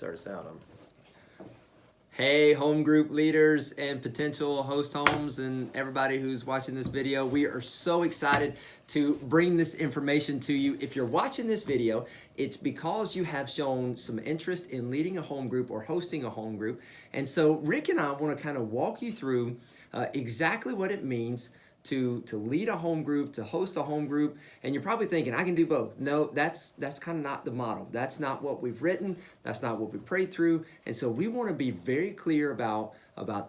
start us out. Hey, home group leaders and potential host homes and everybody who's watching this video. We are so excited to bring this information to you. If you're watching this video, it's because you have shown some interest in leading a home group or hosting a home group. And so Rick and I want to kind of walk you through exactly what it means to lead a home group, to host a home group. And you're probably thinking, I can do both. No, that's kind of not the model. That's not what we've written. That's not what we prayed through. And so we want to be very clear about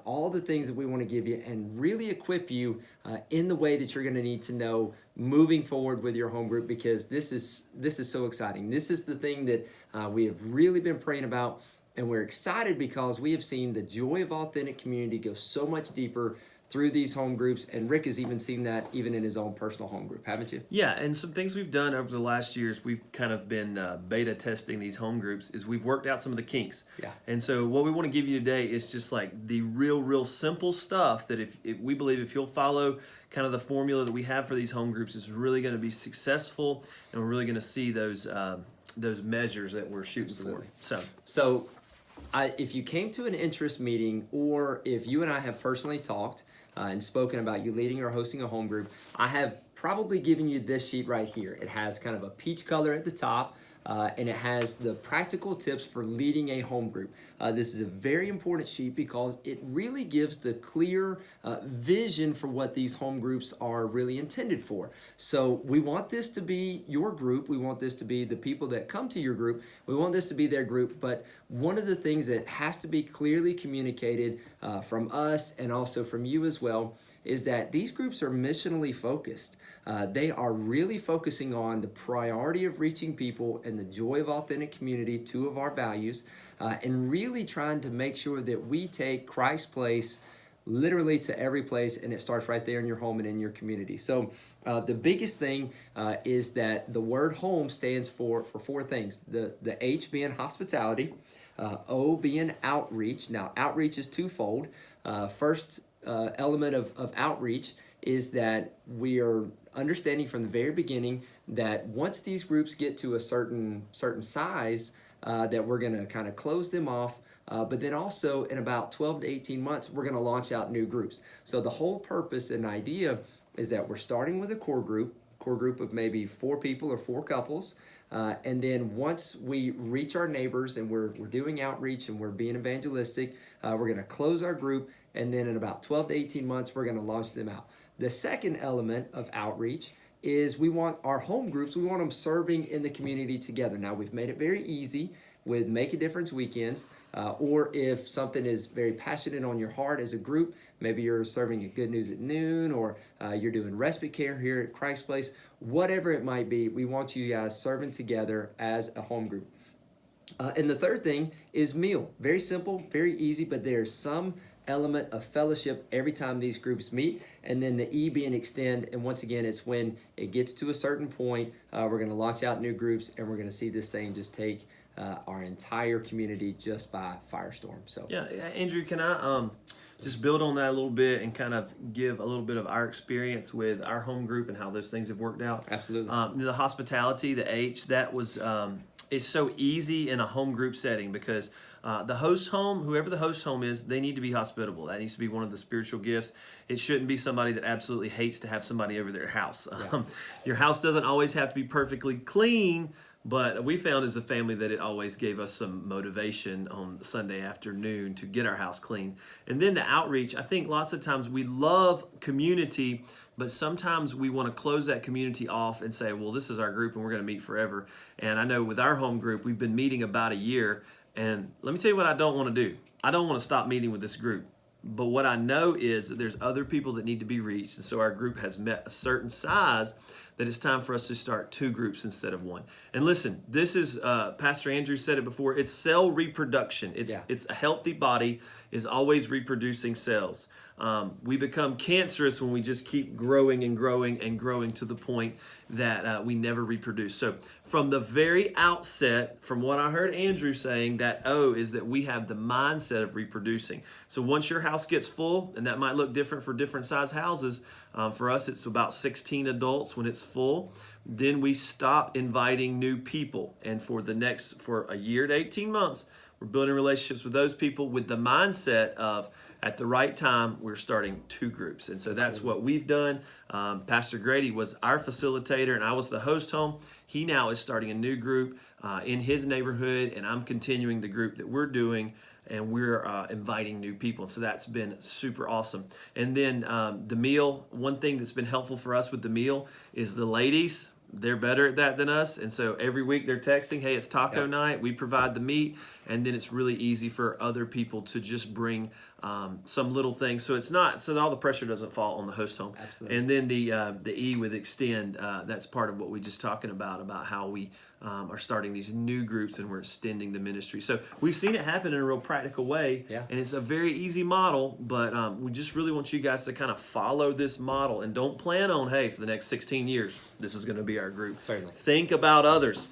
all the things that we want to give you and really equip you in the way that you're going to need to know moving forward with your home group, because this is so exciting. This is the thing that we have really been praying about. And we're excited because we have seen the joy of authentic community go so much deeper through these home groups, and Rick has even seen that even in his own personal home group, haven't you? Yeah, and some things we've done over the last years, we've kind of been beta testing these home groups, is we've worked out some of the kinks. Yeah. And so what we want to give you today is just like the real simple stuff that if we believe if you'll follow kind of the formula that we have for these home groups, is really going to be successful, and we're really going to see those measures that we're shooting Absolutely. for. So if you came to an interest meeting, or if you and I have personally talked and spoken about you leading or hosting a home group, I have probably given you this sheet right here. It has kind of a peach color at the top, and it has the practical tips for leading a home group. This is a very important sheet because it really gives the clear vision for what these home groups are really intended for. So we want this to be your group. We want this to be the people that come to your group. We want this to be their group. But one of the things that has to be clearly communicated from us and also from you as well is that these groups are missionally focused. They are really focusing on the priority of reaching people and the joy of authentic community, two of our values, and really trying to make sure that we take Christ's place literally to every place, and it starts right there in your home and in your community. So the biggest thing is that the word home stands for four things. The H being hospitality, O being outreach. Now, outreach is twofold. First element of outreach is that we are understanding from the very beginning that once these groups get to a certain size, that we're going to kind of close them off. But then also in about 12 to 18 months, we're going to launch out new groups. So the whole purpose and idea is that we're starting with a core group of maybe 4 people or 4 couples. And then once we reach our neighbors and we're doing outreach and we're being evangelistic, we're going to close our group. And then in about 12 to 18 months, we're going to launch them out. The second element of outreach is we want our home groups, we want them serving in the community together. Now, we've made it very easy with Make a Difference weekends, or if something is very passionate on your heart as a group, maybe you're serving at Good News at noon, or you're doing respite care here at Christ Place, whatever it might be, we want you guys serving together as a home group. And the third thing is meal. Very simple, very easy, but there's some element of fellowship every time these groups meet. And then the E being extend, and once again, it's when it gets to a certain point, we're going to launch out new groups, and we're going to see this thing just take our entire community just by firestorm. So Yeah, Andrew, can I just build on that a little bit and kind of give a little bit of our experience with our home group and how those things have worked out? Absolutely. The hospitality, the H, that was it's so easy in a home group setting because the host home, whoever the host home is, they need to be hospitable. That needs to be one of the spiritual gifts. It shouldn't be somebody that absolutely hates to have somebody over their house. Yeah. Your house doesn't always have to be perfectly clean, but we found as a family that it always gave us some motivation on Sunday afternoon to get our house clean. And then the outreach, I think lots of times we love community, but sometimes we want to close that community off and say, well, this is our group and we're going to meet forever. And I know with our home group, we've been meeting about a year. And let me tell you what I don't want to do. I don't want to stop meeting with this group. But what I know is that there's other people that need to be reached. And so our group has met a certain size that it's time for us to start 2 groups instead of 1. And listen, this is, Pastor Andrew said it before, it's cell reproduction. It's a healthy body is always reproducing cells. We become cancerous when we just keep growing and growing and growing to the point that we never reproduce. So from the very outset, from what I heard Andrew saying, that O is that we have the mindset of reproducing. So once your house gets full, and that might look different for different size houses, for us it's about 16 adults when it's full, then we stop inviting new people. And for a year to 18 months, We're building relationships with those people with the mindset of at the right time, we're starting 2 groups. And so that's what we've done. Pastor Grady was our facilitator, and I was the host home. He now is starting a new group in his neighborhood, and I'm continuing the group that we're doing, and we're inviting new people. So that's been super awesome. And then the meal, one thing that's been helpful for us with the meal is the ladies. They're better at that than us. And so every week they're texting, hey, it's taco night. We provide the meat. And then it's really easy for other people to just bring some little things. So it's not, so all the pressure doesn't fall on the host home. Absolutely. And then the E with Extend, that's part of what we just talking about how we are starting these new groups and we're extending the ministry. So we've seen it happen in a real practical way. Yeah. And it's a very easy model, but we just really want you guys to kind of follow this model and don't plan on, hey, for the next 16 years, this is going to be our group. Certainly. Think about others.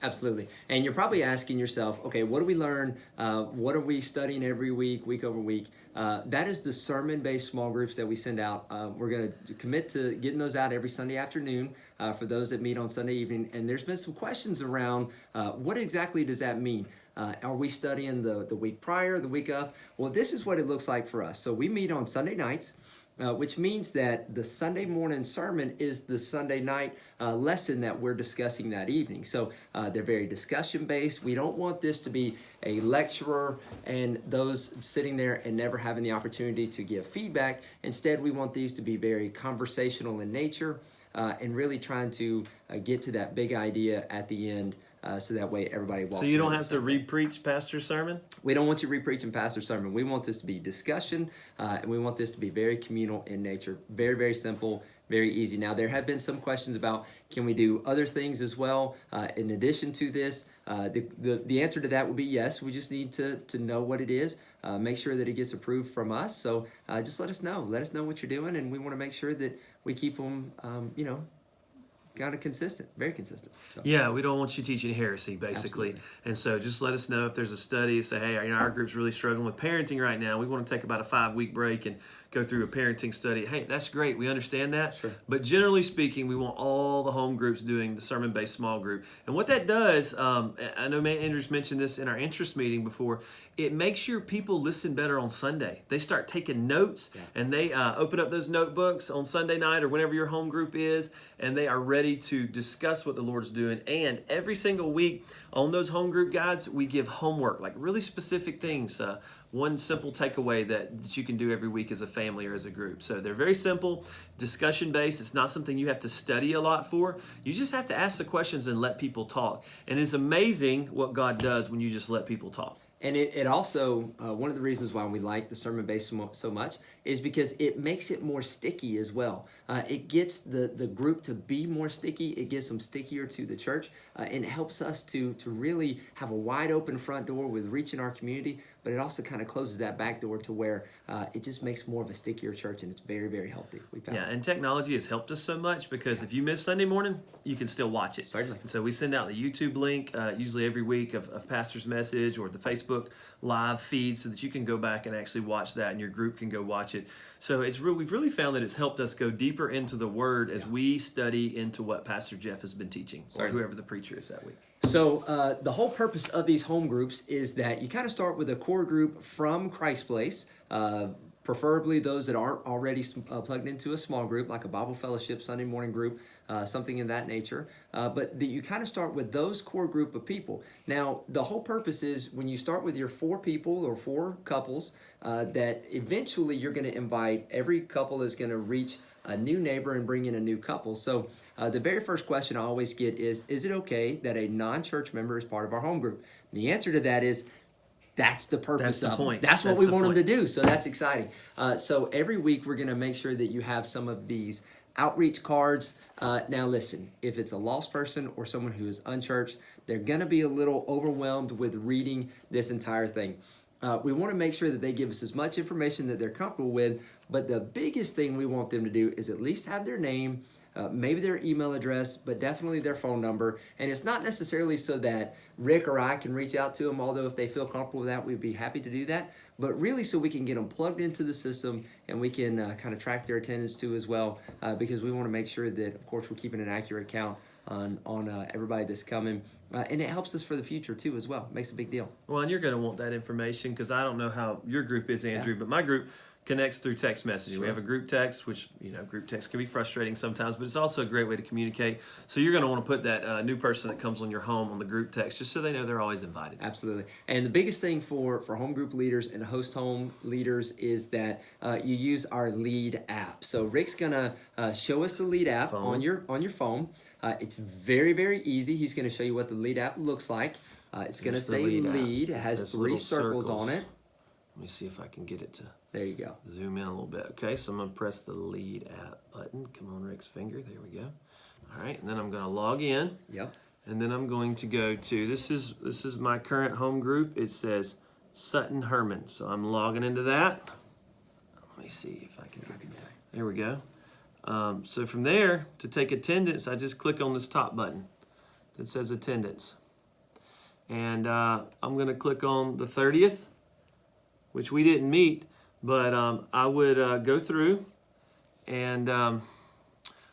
Absolutely. And you're probably asking yourself, okay, what do we learn? What are we studying every week, week over week? That is the sermon-based small groups that we send out. We're going to commit to getting those out every Sunday afternoon for those that meet on Sunday evening. And there's been some questions around what exactly does that mean? Are we studying the week prior, the week of? Well, this is what it looks like for us. So we meet on Sunday nights. Which means that the Sunday morning sermon is the Sunday night lesson that we're discussing that evening. So they're very discussion based. We don't want this to be a lecturer and those sitting there and never having the opportunity to give feedback. Instead, we want these to be very conversational in nature and really trying to get to that big idea at the end. So that way everybody walks. So you don't have to re-preach pastor's sermon? We don't want you re-preaching pastor's sermon. We want this to be discussion, and we want this to be very communal in nature. Very, very simple, very easy. Now, there have been some questions about, can we do other things as well in addition to this? The answer to that would be yes. We just need to know what it is, make sure that it gets approved from us. So just let us know. Let us know what you're doing, and we want to make sure that we keep them, kind of consistent, very consistent. So. Yeah, we don't want you teaching heresy, basically. Absolutely. And so just let us know if there's a study, say, hey, our group's really struggling with parenting right now. We want to take about a 5-week break and go through a parenting study. Hey, that's great. We understand that. Sure. But generally speaking, we want all the home groups doing the sermon-based small group. And what that does, I know Andrew's mentioned this in our interest meeting before, it makes your people listen better on Sunday. They start taking notes, and they open up those notebooks on Sunday night or whenever your home group is, and they are ready to discuss what the Lord's doing. And every single week on those home group guides, we give homework, like really specific things. One simple takeaway that you can do every week as a family or as a group. So they're very simple, discussion-based. It's not something you have to study a lot for. You just have to ask the questions and let people talk. And it's amazing what God does when you just let people talk. And it also, one of the reasons why we like the sermon-based so much is because it makes it more sticky as well. It gets the group to be more sticky. It gets them stickier to the church. And it helps us to really have a wide open front door with reaching our community. But it also kind of closes that back door to where it just makes more of a stickier church. And it's very, very healthy. We found. Yeah, and technology has helped us so much because if you miss Sunday morning, you can still watch it. Certainly. And so we send out the YouTube link usually every week of Pastor's Message or the Facebook live feed so that you can go back and actually watch that and your group can go watch it. So we've really found that it's helped us go deeper into the Word as we study into what Pastor Jeff has been teaching or whoever the preacher is that week. So the whole purpose of these home groups is that you kind of start with a core group from Christ Place, preferably those that aren't already plugged into a small group, like a Bible fellowship, Sunday morning group, something in that nature. But you kind of start with those core group of people. Now, the whole purpose is when you start with your 4 people or 4 couples, that eventually you're going to invite, every couple is going to reach a new neighbor and bring in a new couple. So the very first question I always get is it okay that a non-church member is part of our home group? And the answer to that is, that's the purpose of it. That's what we want them to do. So that's exciting. So every week we're going to make sure that you have some of these outreach cards. Now listen, if it's a lost person or someone who is unchurched, they're going to be a little overwhelmed with reading this entire thing. We want to make sure that they give us as much information that they're comfortable with, but the biggest thing we want them to do is at least have their name, maybe their email address, but definitely their phone number. And it's not necessarily so that Rick or I can reach out to them, although if they feel comfortable with that, we'd be happy to do that. But really so we can get them plugged into the system and we can kind of track their attendance too as well, because we want to make sure that, of course, we're keeping an accurate count on everybody that's coming. And it helps us for the future too as well. Makes a big deal. Well, and you're going to want that information because I don't know how your group is, Andrew, but my group connects through text messaging. Sure. We have a group text, which, group text can be frustrating sometimes, but it's also a great way to communicate. So you're going to want to put that new person that comes on your home on the group text just so they know they're always invited. Absolutely. And the biggest thing for home group leaders and host home leaders is that you use our Lead app. So Rick's going to show us the Lead app on your phone. It's very, very easy. He's going to show you what the Lead app looks like. It's going to say Lead. It has 3 circles on it. Let me see if I can get it to There you go. zoom in a little bit. Okay, so I'm going to press the Lead app button. Come on, Rick's finger. There we go. All right, and then I'm going to log in. Yep. And then I'm going to go to, this is my current home group. It says Sutton Herman. So I'm logging into that. Let me see if I can get it. There we go. So from there, to take attendance, I just click on this top button that says attendance. And I'm going to click on the 30th, which we didn't meet, but I would go through, and I've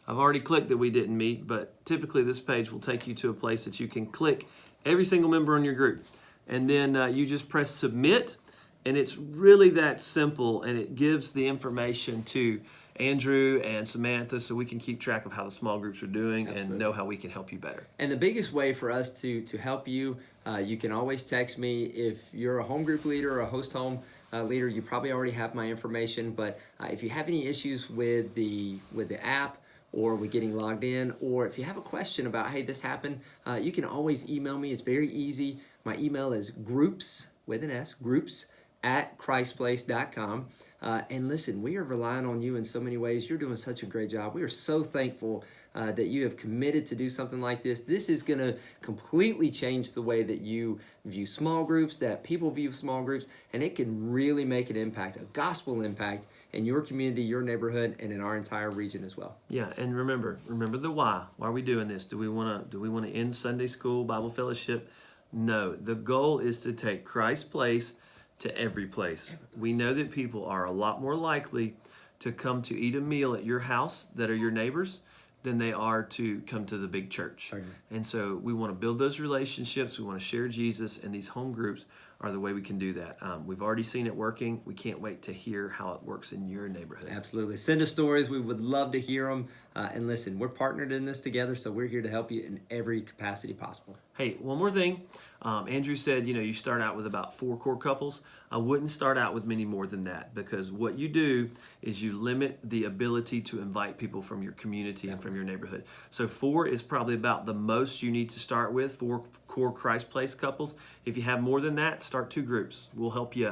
already clicked that we didn't meet, but typically this page will take you to a place that you can click every single member in your group. And then you just press submit, and it's really that simple, and it gives the information to Andrew and Samantha so we can keep track of how the small groups are doing and know how we can help you better. And the biggest way for us to help you, you can always text me. If you're a home group leader or a host home leader, you probably already have my information. But if you have any issues with the app or with getting logged in, or if you have a question about, hey, this happened, you can always email me. It's very easy. My email is groups, with an S, groups@christplace.com. And listen, we are relying on you in so many ways. You're doing such a great job. We are so thankful that you have committed to do something like this. This is going to completely change the way that you view small groups, that people view small groups, and it can really make an impact, a gospel impact in your community, your neighborhood, and in our entire region as well. Yeah, and remember the why. Why are we doing this? Do we want to end Sunday school, Bible fellowship? No, the goal is to take Christ's place to every place. We know that people are a lot more likely to come to eat a meal at your house that are your neighbors than they are to come to the big church. Certainly. And so we want to build those relationships. We want to share Jesus, and these home groups are the way we can do that. We've already seen it working. We can't wait to hear how it works in your neighborhood. Absolutely. Send us stories. We would love to hear them. And listen, we're partnered in this together, so we're here to help you in every capacity possible. Hey, one more thing. Andrew said, you start out with about 4 core couples. I wouldn't start out with many more than that, because what you do is you limit the ability to invite people from your community and from your neighborhood. So 4 is probably about the most you need to start with, 4 core Christ Place couples. If you have more than that, start 2 groups. We'll help you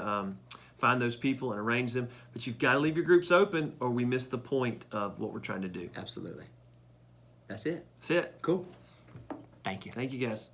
find those people and arrange them. But you've got to leave your groups open, or we miss the point of what we're trying to do. Absolutely. That's it. That's it. Cool. Thank you. Thank you, guys.